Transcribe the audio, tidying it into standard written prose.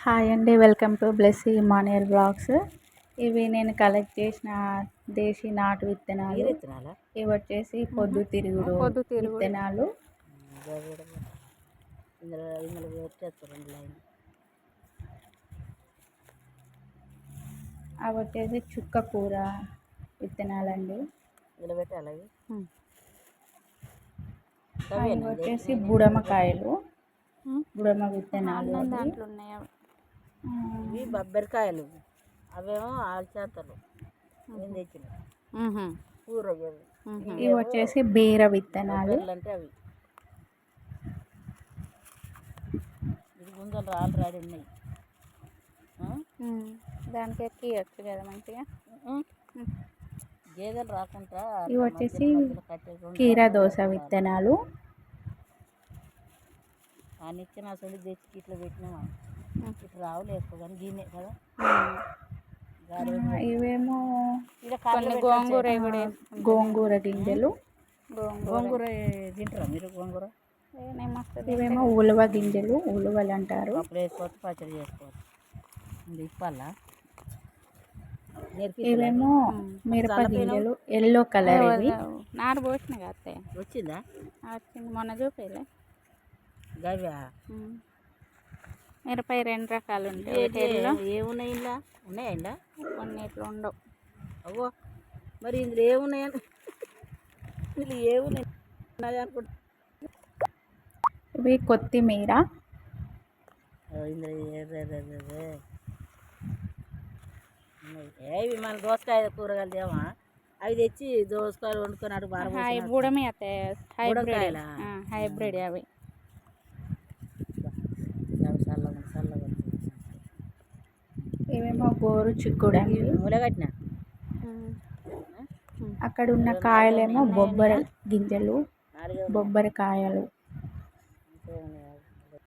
Hi అండి, welcome to Blessy Manair blogs. ఇవి నేను కలెక్ట్ చేసిన దేశీ నాటు విత్తనాలు. ఇవి వచ్చేసి పొద్దుతిరుగుడు విత్తనాలు. అవి వచ్చేసి చుక్క కూర విత్తనాలండి. అవి వచ్చేసి బుడమకాయలు, బుడమ విత్తనాలు. దాంట్లో ఉన్నాయి ఇవి బొబ్బరికాయలు, అవేమో ఆల్చేతలు నేను తెచ్చిన కూర. ఇవి వచ్చేసి బీర విత్తనాలు. అంటే అవి ఇది గుంజలు ఆల్రెడీ ఉన్నాయి. దానికి ఎక్కియచ్చు కదా మంచిగా. గేదెలు రాకుండా ఇవి వచ్చేసి కీరా దోస విత్తనాలు. ఆయన ఇచ్చిన అసలు తెచ్చి ఇట్లా పెట్టినామా ఇట్లా రావులు ఎక్కువ కానీ గిన్నె కదా. ఇవేమో గోంగూర గోంగూర గింజలు. గోంగూర తింటారా మీరు? గోంగూర ఇవేమో ఉలవ గింజలు, ఉలవలు అంటారు. అప్పుడు వేసుకోవచ్చు, పచ్చడి చేసుకోవచ్చు. ఇప్పాలా. ఇవేమో మిరప గింజలు, ఎల్లో కలర్. ఇవి నారు పోసిన కదా. వచ్చిందా? వచ్చింది, మొన్న చూపేలే. గవ్యా మిరప 2 రకాలు ఉంటాయి. ఏమున్నాయి ఇలా? ఉన్నాయా ఇలా? కొన్ని ఇట్లా ఉండవు. అవ్వో, మరి ఇందులో ఏమున్నాయని ఇందులో ఏమున్నాయి అనుకుంటా. ఇవి కొత్తిమీర. ఇందులో ఏవి మన దోసకాయ కూరగాయలు దేవా, అవి తెచ్చి దోసకాయలు వండుకున్నాడు. బుడమి హైబ్రిడ్ హైబ్రిడ్ అవి. ఇవేమో గోరు చిక్కుడు అండి. ములగట్టిన అక్కడ ఉన్న కాయలేమో బొబ్బరి గింజలు, బొబ్బరి కాయలు.